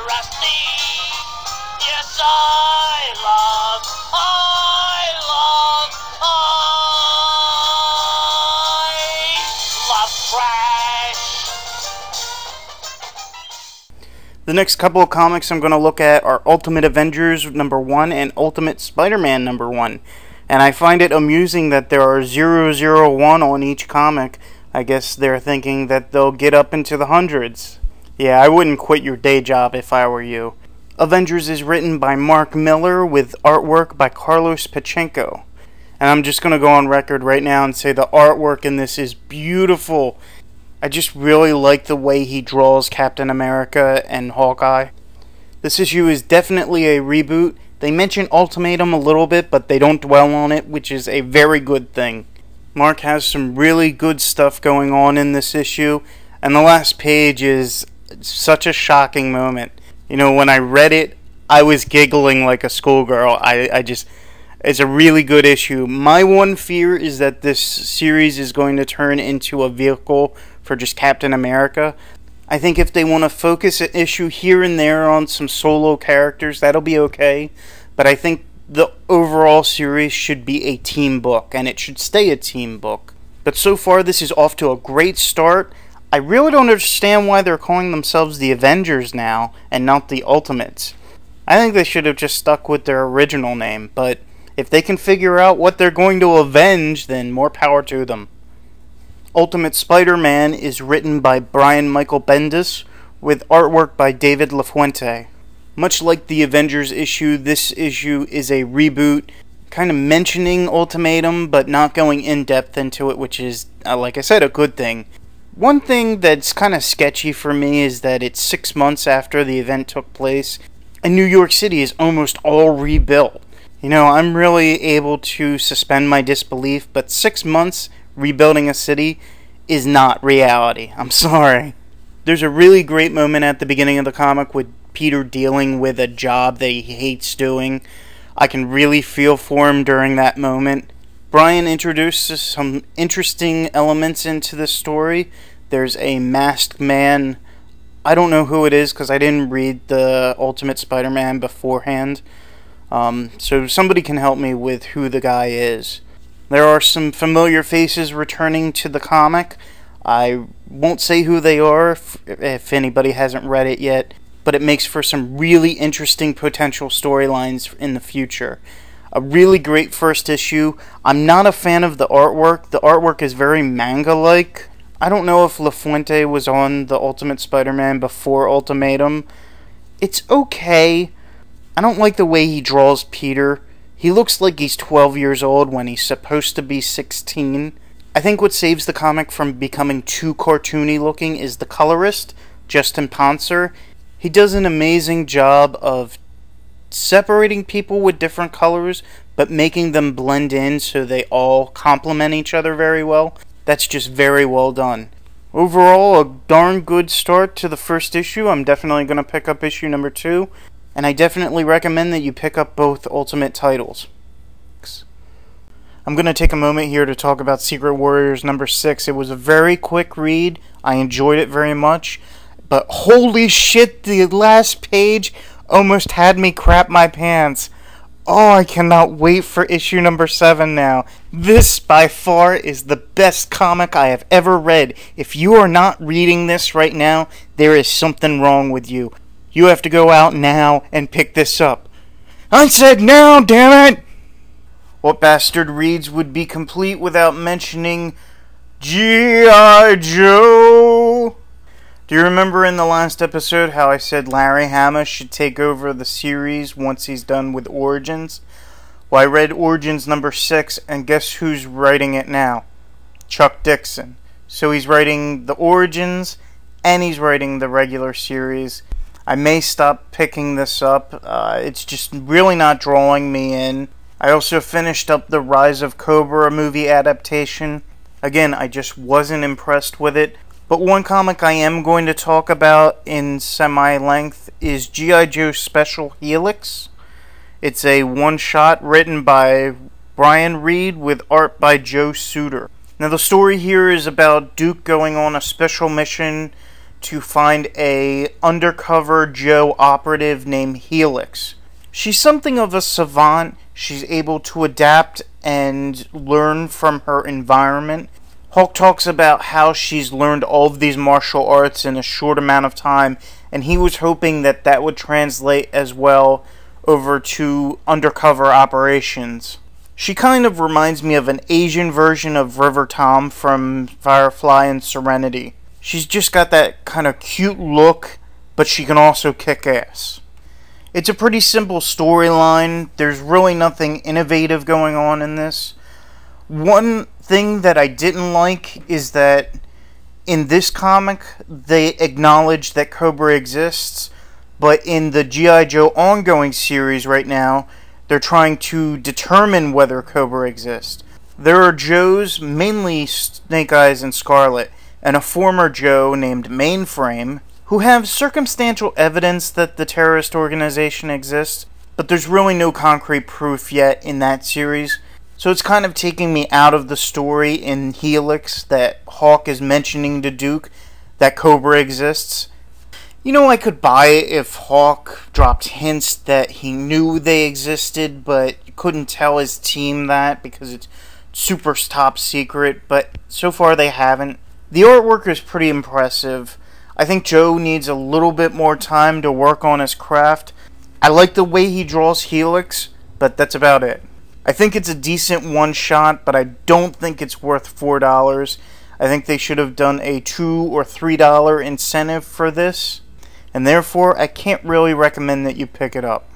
rusty. Yes, I love trash. The next couple of comics I'm going to look at are Ultimate Avengers #1 and Ultimate Spider-Man #1. And I find it amusing that there are 001 on each comic. I guess they're thinking that they'll get up into the hundreds. Yeah, I wouldn't quit your day job if I were you. Avengers is written by Mark Miller with artwork by Carlos Pachenko. And I'm just going to go on record right now and say the artwork in this is beautiful. I just really like the way he draws Captain America and Hawkeye. This issue is definitely a reboot. They mention Ultimatum a little bit, but they don't dwell on it, which is a very good thing. Mark has some really good stuff going on in this issue, and the last page is such a shocking moment. You know, when I read it, I was giggling like a schoolgirl. It's a really good issue. My one fear is that this series is going to turn into a vehicle for just Captain America. I think if they want to focus an issue here and there on some solo characters, that'll be okay. But I think the overall series should be a team book, and it should stay a team book. But so far, this is off to a great start. I really don't understand why they're calling themselves the Avengers now, and not the Ultimates. I think they should have just stuck with their original name, but if they can figure out what they're going to avenge, then more power to them. Ultimate Spider-Man is written by Brian Michael Bendis, with artwork by David LaFuente. Much like the Avengers issue, this issue is a reboot, kind of mentioning Ultimatum, but not going in-depth into it, which is, like I said, a good thing. One thing that's kind of sketchy for me is that it's 6 months after the event took place, and New York City is almost all rebuilt. You know, I'm really able to suspend my disbelief, but 6 months rebuilding a city is not reality. I'm sorry. There's a really great moment at the beginning of the comic with Peter dealing with a job that he hates doing. I can really feel for him during that moment. Brian introduces some interesting elements into the story. There's a masked man. I don't know who it is because I didn't read the Ultimate Spider-Man beforehand. So somebody can help me with who the guy is. There are some familiar faces returning to the comic. I won't say who they are if anybody hasn't read it yet, but it makes for some really interesting potential storylines in the future. A really great first issue. I'm not a fan of the artwork. The artwork is very manga-like. I don't know if LaFuente was on the Ultimate Spider-Man before Ultimatum. It's okay. I don't like the way he draws Peter. He looks like he's 12 years old when he's supposed to be 16. I think what saves the comic from becoming too cartoony looking is the colorist, Justin Ponser. He does an amazing job of separating people with different colors, but making them blend in so they all complement each other very well. That's just very well done. Overall, a darn good start to the first issue. I'm definitely going to pick up issue number 2. And I definitely recommend that you pick up both Ultimate titles. I'm going to take a moment here to talk about Secret Warriors #6. It was a very quick read. I enjoyed it very much. But holy shit, the last page almost had me crap my pants. Oh, I cannot wait for issue number 7 now. This, by far, is the best comic I have ever read. If you are not reading this right now, there is something wrong with you. You have to go out now and pick this up. I said now, damn it! What Bastard Reads would be complete without mentioning G.I. Joe? Do you remember in the last episode how I said Larry Hama should take over the series once he's done with Origins? Well, I read Origins #6, and guess who's writing it now? Chuck Dixon. So he's writing the Origins, and he's writing the regular series. I may stop picking this up. It's just really not drawing me in. I also finished up the Rise of Cobra movie adaptation. Again, I just wasn't impressed with it. But one comic I am going to talk about in semi-length is G.I. Joe Special Helix. It's a one-shot written by Brian Reed with art by Joe Suter. Now the story here is about Duke going on a special mission to find a undercover Joe operative named Helix. She's something of a savant. She's able to adapt and learn from her environment. Hulk talks about how she's learned all of these martial arts in a short amount of time, and he was hoping that that would translate as well over to undercover operations. She kind of reminds me of an Asian version of River Tom from Firefly and Serenity. She's just got that kind of cute look, but she can also kick ass. It's a pretty simple storyline. There's really nothing innovative going on in this. One thing that I didn't like is that in this comic, they acknowledge that Cobra exists, but in the G.I. Joe ongoing series right now, they're trying to determine whether Cobra exists. There are Joes, mainly Snake Eyes and Scarlet, and a former Joe named Mainframe, who have circumstantial evidence that the terrorist organization exists, but there's really no concrete proof yet in that series. So it's kind of taking me out of the story in Helix that Hawk is mentioning to Duke that Cobra exists. You know, I could buy it if Hawk dropped hints that he knew they existed, but you couldn't tell his team that because it's super top secret, but so far they haven't. The artwork is pretty impressive. I think Joe needs a little bit more time to work on his craft. I like the way he draws Helix, but that's about it. I think it's a decent one-shot, but I don't think it's worth $4. I think they should have done a $2 or $3 incentive for this, and therefore I can't really recommend that you pick it up.